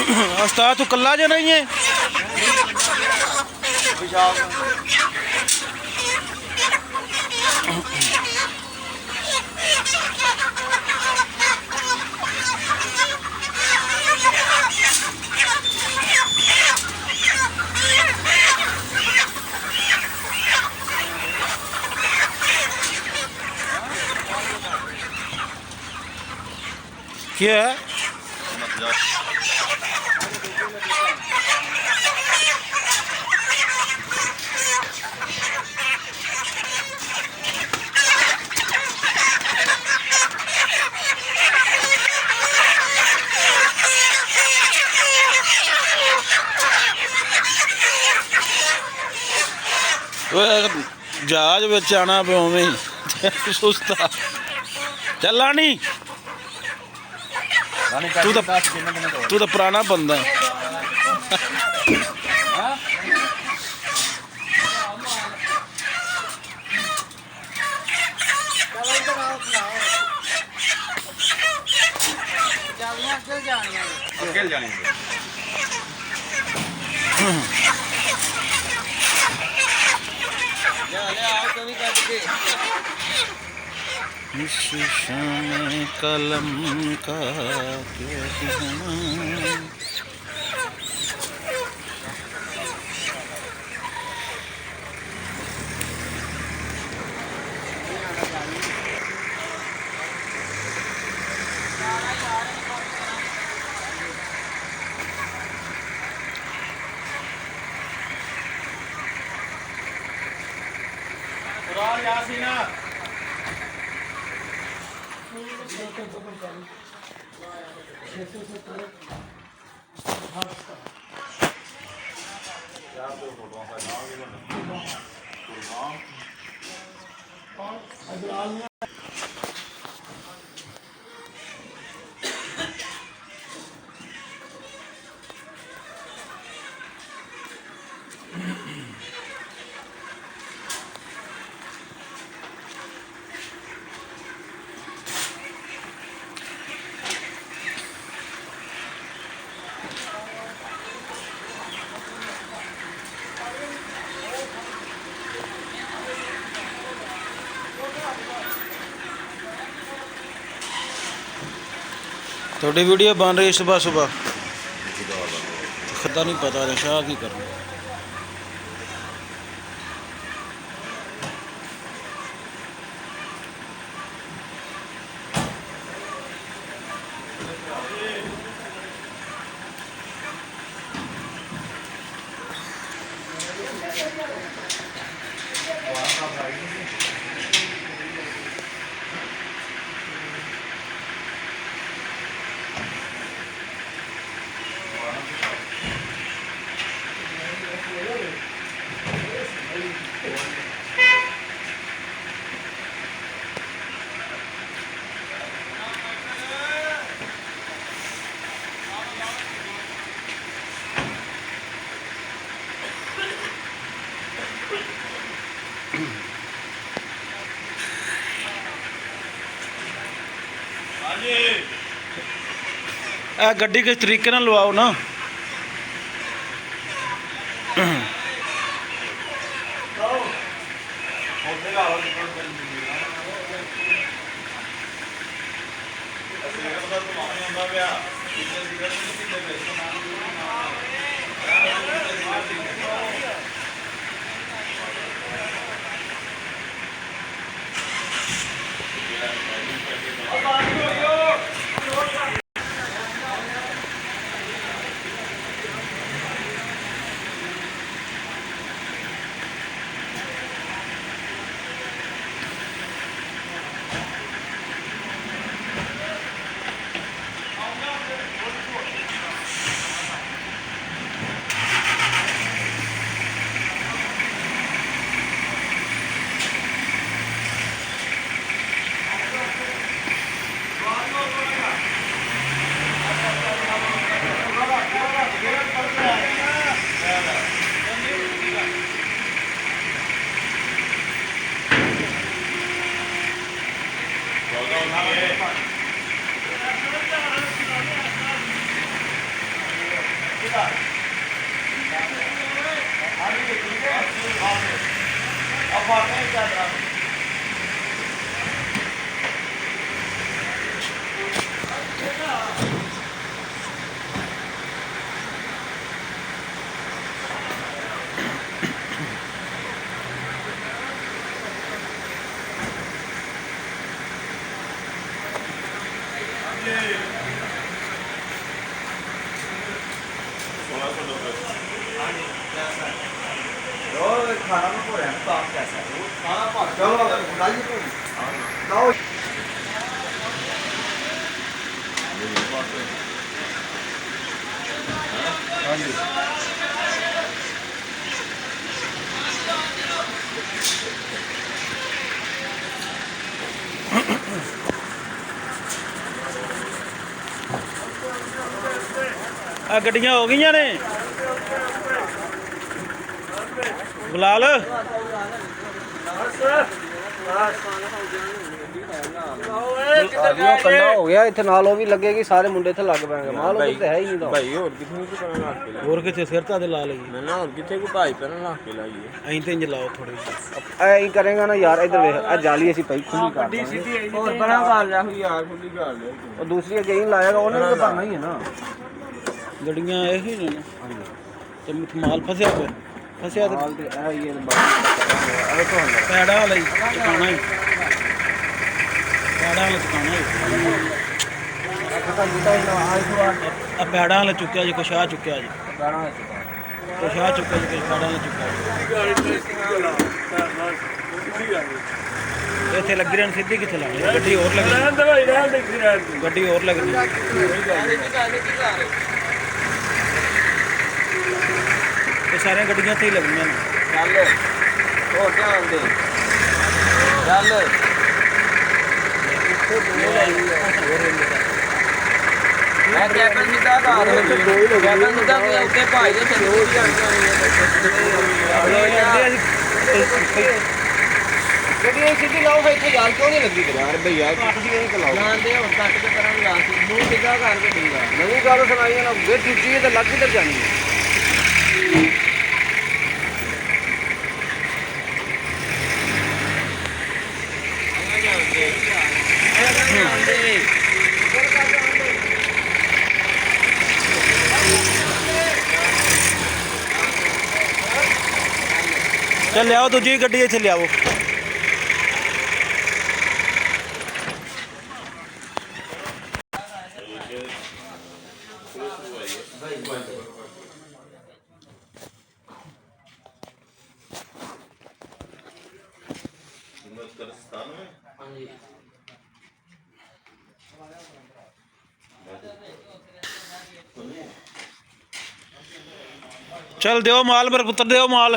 उस्ताद तू कल्ला जो नहीं है? क्या है? जहाज बिच आना पे उवें सुस्ता चला नहीं। तू तो पुराना बंदा है। इस शाम कलम का क्या कहना। यासीना थोड़ी वीडियो बन रही सुबह सुबह खता नहीं पता शाह की करना। गड्डी किस तरीके ना लवाओ ना। ਖਾਣਾ ਨੂੰ ਭੋਰਿਆ ਤਾਂ ਕੈਸਾ ਉਹ ਖਾਣਾ ਭਰ ਚਲੋ ਲਾਈਏ ਭੋਰੀ ਲਾਓ ਹਾਂਜੀ ਆ ਗੱਡੀਆਂ ਹੋ ਗਈਆਂ ਨੇ ਬੁਲਾਲ ਕੰਨਾ ਹੋ ਗਿਆ ਇੱਥੇ ਨਾਲ ਉਹ ਵੀ ਲੱਗੇਗੀ ਸਾਰੇ ਮੁੰਡੇ ਇੱਥੇ ਲੱਗ ਪੈਣਗੇ ਮਾਲ ਉਹ ਤੇ ਹੈ ਹੀ ਨਹੀਂ ਤਾਂ ਭਾਈ ਹੋਰ ਕਿੱਥੇ ਨੂੰ ਕਰਨ ਲੱਗ ਕੇ ਹੋਰ ਕਿੱਥੇ ਸਿਰ ਤਾਂ ਦੇ ਲਾ ਲਈ ਮੈਂ ਨਾ ਹੋਰ ਕਿੱਥੇ ਕੋ ਭਾਈ ਕਰਨ ਲੱਗ ਕੇ ਲਾਈਏ ਐਂ ਤੇ ਇੰਜ ਲਾਓ ਥੋੜੀ ਐ ਹੀ ਕਰੇਗਾ ਨਾ ਯਾਰ ਇੱਧਰ ਵੇਖ ਆ ਜਾਲੀ ਅਸੀਂ ਪਈ ਖੁੱਲੀ ਕਰ ਦਾਂਗੇ ਹੋਰ ਬੜਾ ਕਰ ਲਿਆ ਕੋਈ ਯਾਰ ਖੁੱਲੀ ਕਰ ਲਿਆ ਉਹ ਦੂਸਰੀ ਅੱਗੇ ਹੀ ਲਾਏਗਾ ਉਹਨੇ ਤਾਂ ਭਰਨਾ ਹੀ ਹੈ ਨਾ ਗੱਡੀਆਂ ਇਹੀ ਨੇ ਨਾ ਤੇ ਮਾਲ ਫਸਿਆ ਪਿਆ ਫਸਿਆ ਤੇ ਮਾਲ ਤੇ ਇਹ ਹੀ ਹੈ ਬਾਕੀ ਤੋਂ ਹੁੰਦਾ ਪੈੜਾ ਵਾਲਾ ਹੀ ਟਿਕਾਣਾ ਹੀ ਪੈੜਾ ਵਾਲਾ ਟਿਕਾਣਾ ਹੀ ਪਤਾ ਜਿੱਦਾਂ ਹੀ ਨਾ ਆਈ ਤੋਂ ਆ ਪੈੜਾ ਵਾਲਾ ਚੁੱਕਿਆ ਜੀ ਕੁਛ ਆ ਚੁੱਕਿਆ ਜੀ ਗਾਣਾ ਕੁਛ ਆ ਚੁੱਕਿਆ ਜੀ ਕੁਛ ਪੈੜਾ ਵਾਲਾ ਚੁੱਕਿਆ ਜੀ। ਇੱਥੇ ਲੱਗੀ ਰਹਿਣ ਸਿੱਧੀ ਕਿੱਥੇ ਲਾਣੀ ਗੱਡੀ ਹੋਰ ਲੱਗਣੀ ਗੱਡੀ ਹੋਰ ਲੱਗਣੀ ਇਹ ਸਾਰੀਆਂ ਗੱਡੀਆਂ ਤੇ ਹੀ ਲੱਗਣੀਆਂ ਨੇ ਚੱਲ ਹੋਰ ਧਿਆਨ ਦੇ ਚੱਲ ਮੈਂ ਕੈਪਨ ਸਿੱਧਾ ਕਰ ਕੈਪਨ ਸਿੱਧਾ ਕਿ ਉੱਤੇ ਭਾਈ ਦੇ ਥੱਲੇ ਹੀ ਗੱਡੀ ਸਿੱਧੀ ਲਾਓ ਫੇ ਇੱਥੇ ਯਾਰ ਕਿਉਂ ਨਹੀਂ ਲੱਗੀ ਯਾਰ ਬਈ ਯਾਰ ਕੱਟ ਦੀ ਇਹ ਲਾਓ ਜਾਣਦੇ ਹੁਣ ਕੱਟ ਕੇ ਕਰਾਂ ਲਾ ਸੀ ਮੂੰਹ ਸਿੱਧਾ ਕਰਕੇ ਦੇਗਾ ਨਵੀਂ ਗੱਲ ਸੁਣਾਈ ਨਾ ਵੇ ਚੁੱਚੀ ਤੇ ਲੱਗ ਕਿੱਧਰ ਜਾਣੀ ਹੈ ਚੱਲ ਲਿਆਓ ਦੂਜੀ ਗੱਡੀ ਇੱਥੇ ਲਿਆਓ चल दो माल मेरे पुत्र दो माल